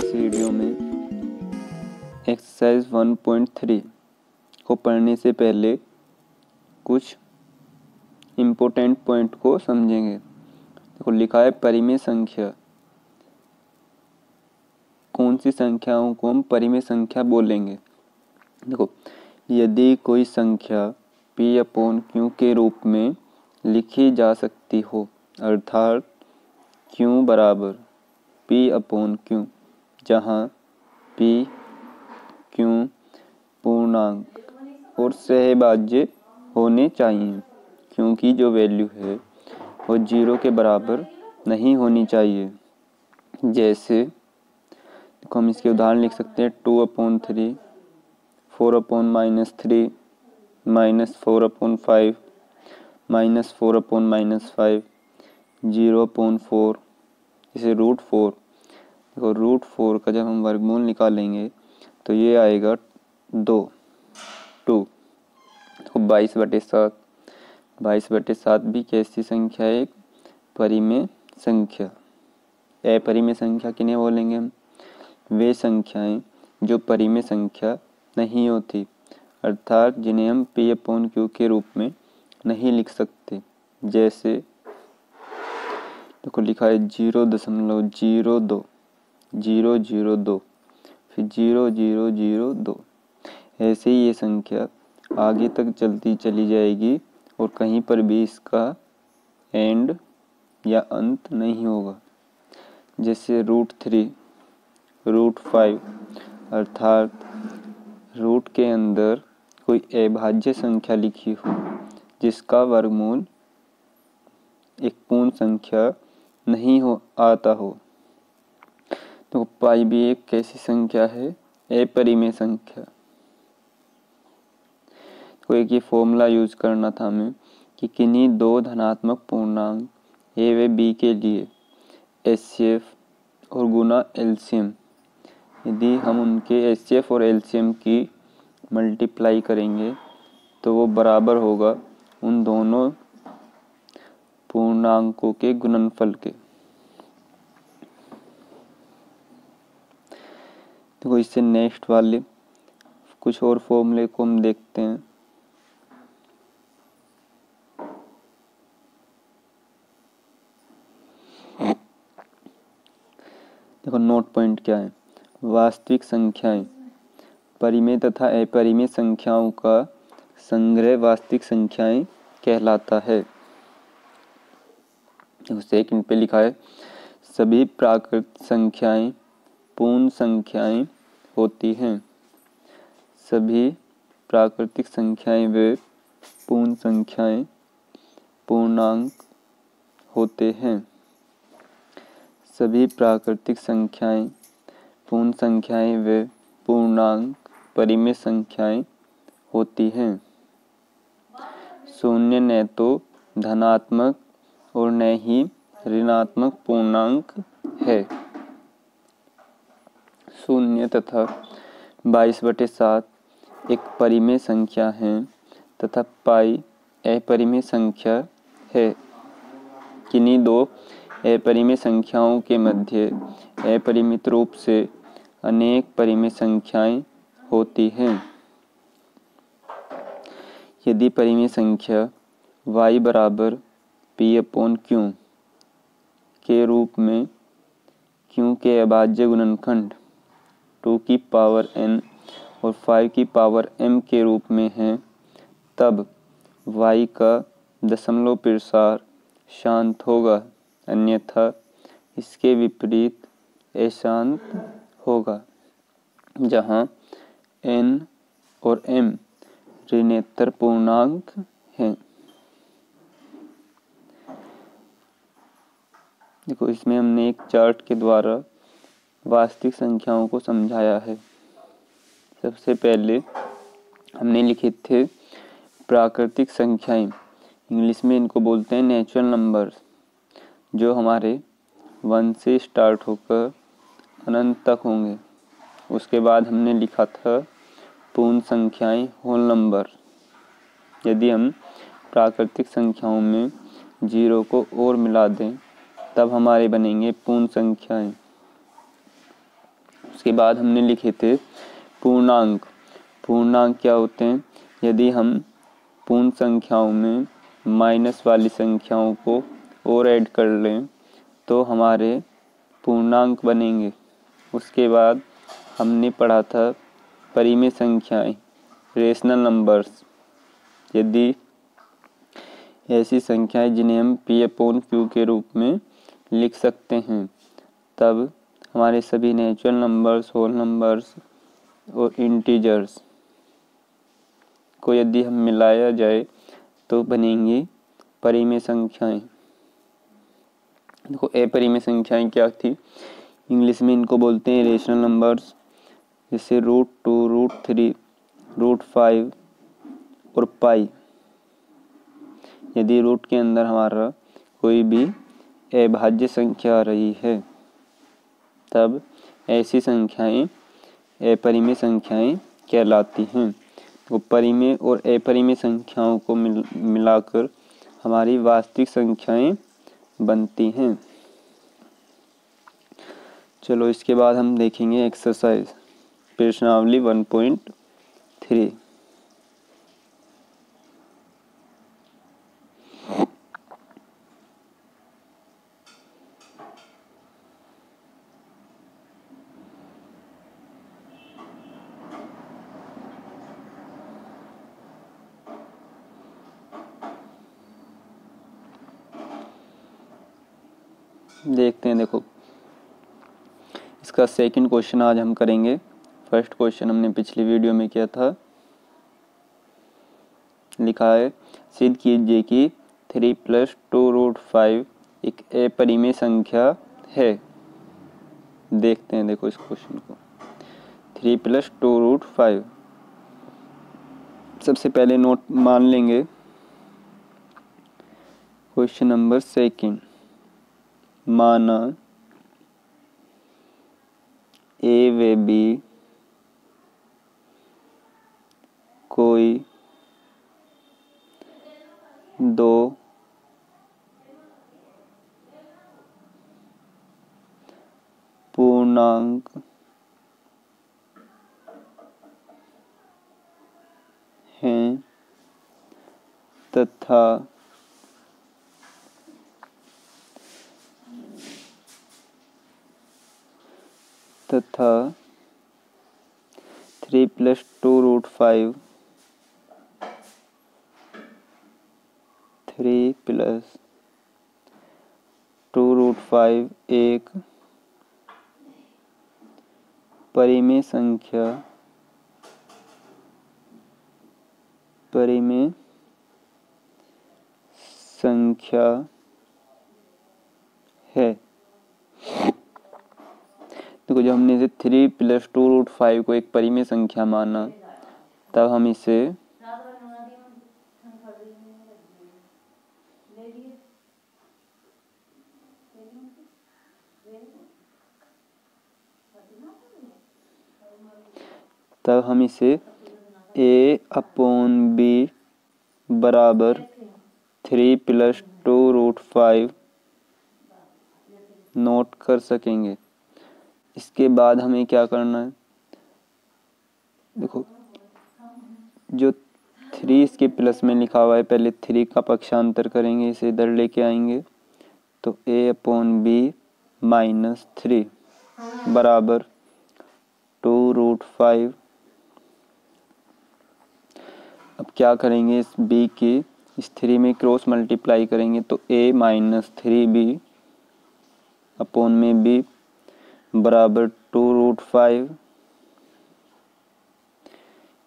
इस वीडियो में एक्सरसाइज 1.3 को पढ़ने से पहले कुछ इम्पोर्टेंट पॉइंट को समझेंगे। देखो लिखा है परिमेय संख्या। कौन सी संख्याओं को हम परिमेय संख्या बोलेंगे? देखो, यदि कोई संख्या P/Q के रूप में लिखी जा सकती हो, अर्थात Q बराबर P/Q, जहाँ P, Q पूर्णांक और सहभाज्य होने चाहिए, क्योंकि जो वैल्यू है वो 0 के बराबर नहीं होनी चाहिए। जैसे देखो, हम इसके उदाहरण लिख सकते हैं 2/3, 4/-3, -4/5, -4/-5, 0/4, इसे √4। देखो √4 का जब हम वर्गमूल निकालेंगे तो ये आएगा 2। तो 22/7। 22/7 भी कैसी संख्या है? एक परिमेय संख्या। अपरिमेय संख्या किन्हें बोलेंगे हम? वे संख्याएं जो परिमेय संख्या नहीं होती, अर्थात जिन्हें हम P/Q के रूप में नहीं लिख सकते। जैसे देखो लिखा है 0.02, 002, फिर 0002। ऐसे ही ये संख्या आगे तक चलती चली जाएगी और कहीं पर भी इसका एंड या अंत नहीं होगा। जैसे √3, √5, अर्थात रूट के अंदर कोई अभाज्य संख्या लिखी हो जिसका वर्गमूल एक पूर्ण संख्या नहीं आता हो। तो पाई भी एक कैसी संख्या है? अपरिमेय संख्या। तो एक ये फॉर्मूला यूज करना था हमें कि किन्हीं दो धनात्मक पूर्णांक A व B के लिए HCF और गुना LCM, यदि हम उनके HCF और LCM की मल्टीप्लाई करेंगे तो वो बराबर होगा उन दोनों पूर्णांकों के गुणनफल के। देखो इससे नेक्स्ट वाले कुछ और फॉर्मूले को हम देखते हैं। देखो नोट पॉइंट क्या है? वास्तविक संख्याएं परिमेय तथा अपरिमेय संख्याओं का संग्रह वास्तविक संख्याएं कहलाता है। सेकंड पे लिखा है सभी प्राकृत संख्याएं पूर्ण संख्याएं होती हैं। सभी प्राकृतिक संख्याएं व पूर्ण संख्याएं पूर्णांक होते हैं। सभी प्राकृतिक संख्याएं पूर्ण संख्याएं व पूर्णांक परिमेय संख्याएं होती हैं। शून्य न तो धनात्मक और न ही ऋणात्मक पूर्णांक है। शून्य तथा 22/7 एक परिमेय संख्या है तथा पाई अपरिमेय संख्या है। किन्हीं दो अपरिमेय संख्याओं के मध्य अपरिमित रूप से अनेक परिमेय संख्याएं होती हैं। यदि परिमेय संख्या y बराबर P/Q के रूप में Q के अभाज्य गुणनखंड 2 की पावर n और 5 की पावर m के रूप में है, तब y का दशमलव प्रसार शांत होगा, अन्यथा इसके विपरीत अशांत होगा, जहाँ n और m ऋणोत्तर पूर्णांक हैं। देखो इसमें हमने एक चार्ट के द्वारा वास्तविक संख्याओं को समझाया है। सबसे पहले हमने लिखे थे प्राकृतिक संख्याएं, इंग्लिश में इनको बोलते हैं नेचुरल नंबर्स, जो हमारे 1 से स्टार्ट होकर अनंत तक होंगे। उसके बाद हमने लिखा था पूर्ण संख्याएं, होल नंबर। यदि हम प्राकृतिक संख्याओं में 0 को और मिला दें तब हमारे बनेंगे पूर्ण संख्याएं। उसके बाद हमने लिखे थे पूर्णांक। पूर्णांक क्या होते हैं? यदि हम पूर्ण संख्याओं में माइनस वाली संख्याओं को और ऐड कर लें तो हमारे पूर्णांक बनेंगे। उसके बाद हमने पढ़ा था परिमेय संख्याएं, रेशनल नंबर्स। यदि ऐसी संख्याएं जिन्हें हम P/Q के रूप में लिख सकते हैं, तब हमारे सभी नेचुरल नंबर्स, होल नंबर्स और इंटीजर्स को यदि हम मिलाया जाए तो बनेंगी परिमेय संख्याएं। देखो अपरिमेय संख्याएं क्या थी? इंग्लिश में इनको बोलते हैं रेशनल नंबर्स, जैसे √2, √3, √5 और पाई। यदि रूट के अंदर हमारा कोई भी अभाज्य संख्या आ रही है तब ऐसी संख्याएं अपरिमेय संख्याएं कहलाती हैं। तो परिमेय और अपरिमेय संख्याओं को मिलाकर हमारी वास्तविक संख्याएं बनती हैं। चलो इसके बाद हम देखेंगे एक्सरसाइज प्रश्नावली 1.3। देखते हैं। देखो इसका सेकंड क्वेश्चन आज हम करेंगे। फर्स्ट क्वेश्चन हमने पिछली वीडियो में किया था। लिखा है सिद्ध कीजिए कि 3 + 2√5 एक अपरिमेय संख्या है। देखते हैं देखो इस क्वेश्चन को। 3 + 2√5 सबसे पहले नोट मान लेंगे। क्वेश्चन नंबर सेकंड, माना ए व बी कोई दो पूर्णांक हैं तथा तथा 3 + 2√5 3 + 2√5 एक परिमेय संख्या है। देखो जब हमने इसे 3 + 2√5 को एक परिमेय संख्या माना, तब हम इसे A/B बराबर 3 + 2√5 नोट कर सकेंगे। इसके बाद हमें क्या करना है? देखो जो 3 इसके प्लस में लिखा हुआ है, पहले 3 का पक्षांतर करेंगे, इसे इधर लेके आएंगे तो A/B - 3 बराबर 2√5। अब क्या करेंगे? इस b की इस 3 में क्रॉस मल्टीप्लाई करेंगे तो A - 3B B बराबर 2√5।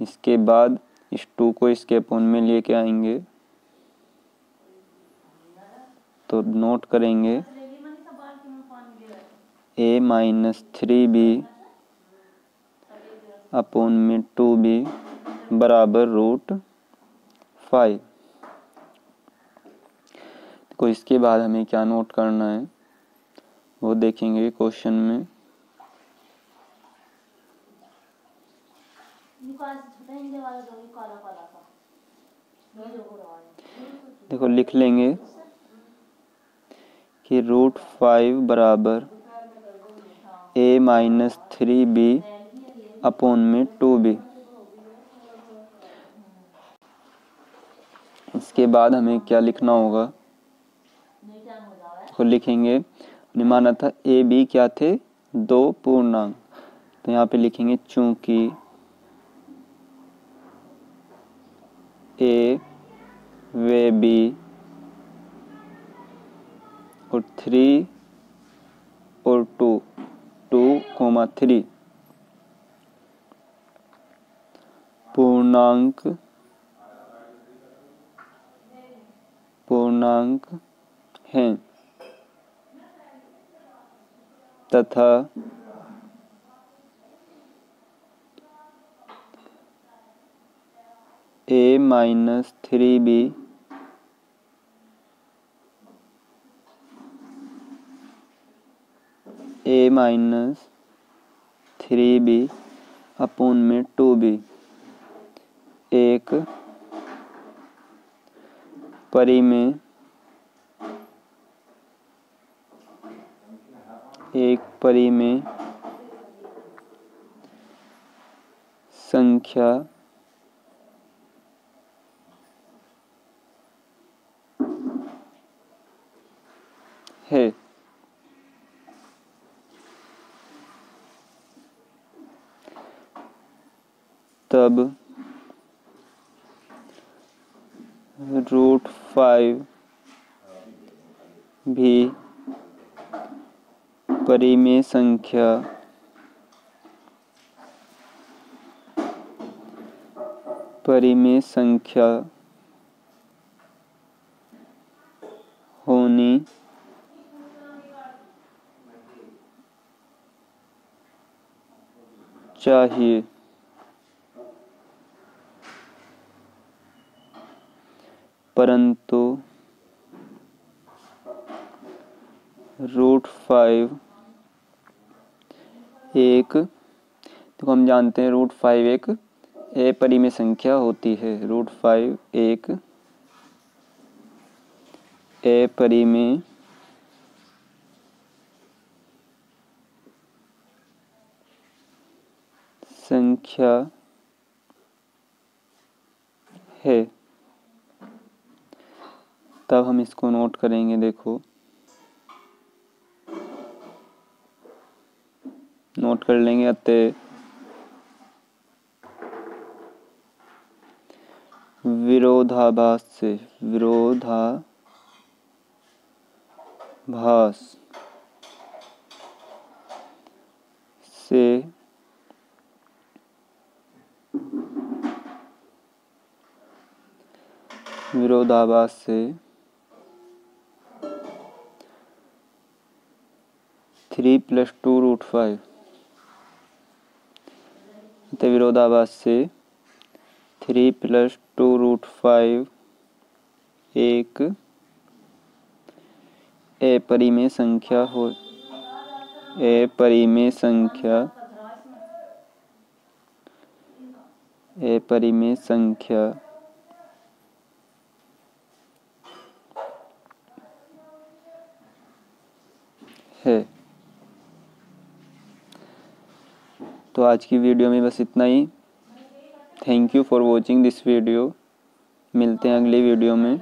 इसके बाद इस 2 को इसके अपोन में लेके आएंगे तो नोट करेंगे A - 3B / 2B बराबर √5। तो इसके बाद हमें क्या नोट करना है वो देखेंगे क्वेश्चन में। देखो लिख लेंगे कि √5 बराबर a माइनस 3b अपॉन में 2b। इसके बाद हमें क्या लिखना होगा, तो लिखेंगे, हमने माना था ए बी क्या थे, दो पूर्णांक, तो यहाँ पे लिखेंगे चूंकि ए व बी और 3 और 2, 3 पूर्णांक हैं तथा a माइनस 3b अपॉन में 2b एक परिमेय संख्या है। तब √5 भी परिमेय संख्या होनी चाहिए। परंतु √5 एक, तो हम जानते हैं √5 एक अपरिमेय संख्या होती है। √5 एक अपरिमेय संख्या है। तब हम इसको नोट करेंगे, देखो नोट कर लेंगे। अतः विरोधाभास से विरोधाभास से 3 + 2 √5, तो विरोधाभास से 3 + 2 √5 एक अपरिमेय संख्या है। तो आज की वीडियो में बस इतना ही। Thank you for watching this video. मिलते हैं अगली वीडियो में।